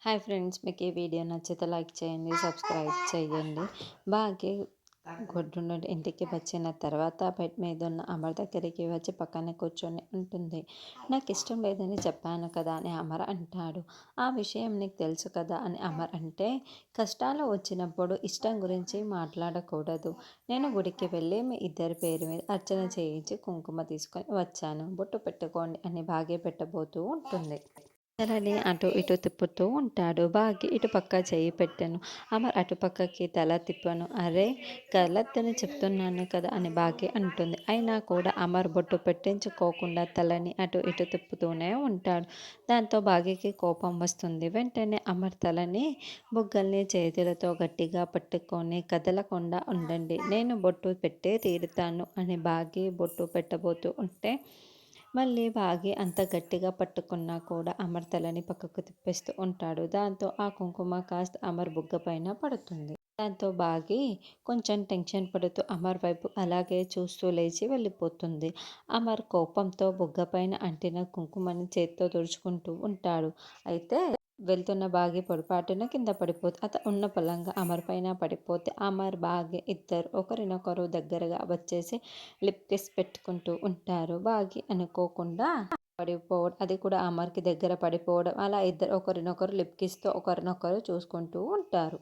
Hi friends, మీకు ఈ video నచ్చితే లైక్ చేయండి, సబ్స్క్రైబ్ చేయండి. బాగా గొడ్డు నుండి ఇంటికి వచ్చిన తర్వాత బెడ్ మీద ఉన్న అమర్ దగ్గరికి వచ్చి పక్కన కూర్చొని ఉంటుంది. నాకు ఇష్టం లేదని చెప్పాను కదా అని అమర్ అంటాడు. ఆ విషయం నీకు తెలుసు కదా అని అమర్ అంటే, కష్టాలు వచ్చినప్పుడు ఇష్టం గురించి మాట్లాడకూడదు. నేను గుడికి వెళ్ళి మీ ఇద్దరి పేరు మీద అర్చన చేయించి కుంకుమ తీసుకొని వచ్చాను, బొట్టు పెట్టుకోండి అని బాగే పెట్టబోతూ ఉంటుంది. తలని అటు ఇటు తిప్పుతూ ఉంటాడు. బాగి ఇటు పక్క చెయ్యి పెట్టాను. అమర్ అటుపక్కకి తల తిప్పాను. అరే కలద్దని చెప్తున్నాను కదా అని బాగి అంటుంది. అయినా కూడా అమర్ బొట్టు పెట్టించుకోకుండా తలని అటు ఇటు తిప్పుతూనే ఉంటాడు. దాంతో బాగికి కోపం వస్తుంది. వెంటనే అమర్ తలని బుగ్గల్ని చేతులతో గట్టిగా పట్టుకొని కదలకుండా ఉండండి, నేను బొట్టు పెట్టే తీరుతాను అని బాగి బొట్టు పెట్టబోతూ ఉంటే మళ్ళీ బాగి అంత గట్టిగా పట్టుకున్నా కూడా అమర్ తలని పక్కకు తిప్పేస్తూ ఉంటాడు. దాంతో ఆ కుంకుమ కాస్త అమర్ బుగ్గ పైన పడుతుంది. దాంతో బాగి కొంచెం టెన్షన్ పడుతూ అమర్ వైపు అలాగే చూస్తూ లేచి వెళ్ళిపోతుంది. అమర్ కోపంతో బుగ్గ పైన అంటిన కుంకుమని చేత్తో తుడుచుకుంటూ ఉంటాడు. అయితే వెళ్తున్న బాగి పొరపాటున కింద పడిపోతే ఉన్న పలంగా అమర్ పైన పడిపోతే అమర్ బాగి ఇద్దరు ఒకరినొకరు దగ్గరగా వచ్చేసి లిప్ కిస్ పెట్టుకుంటూ ఉంటారు. బాగి అనుకోకుండా పడిపోవడం, అది కూడా అమర్కి దగ్గర పడిపోవడం, అలా ఇద్దరు ఒకరినొకరు లిప్ కిస్తో ఒకరినొకరు చూసుకుంటూ ఉంటారు.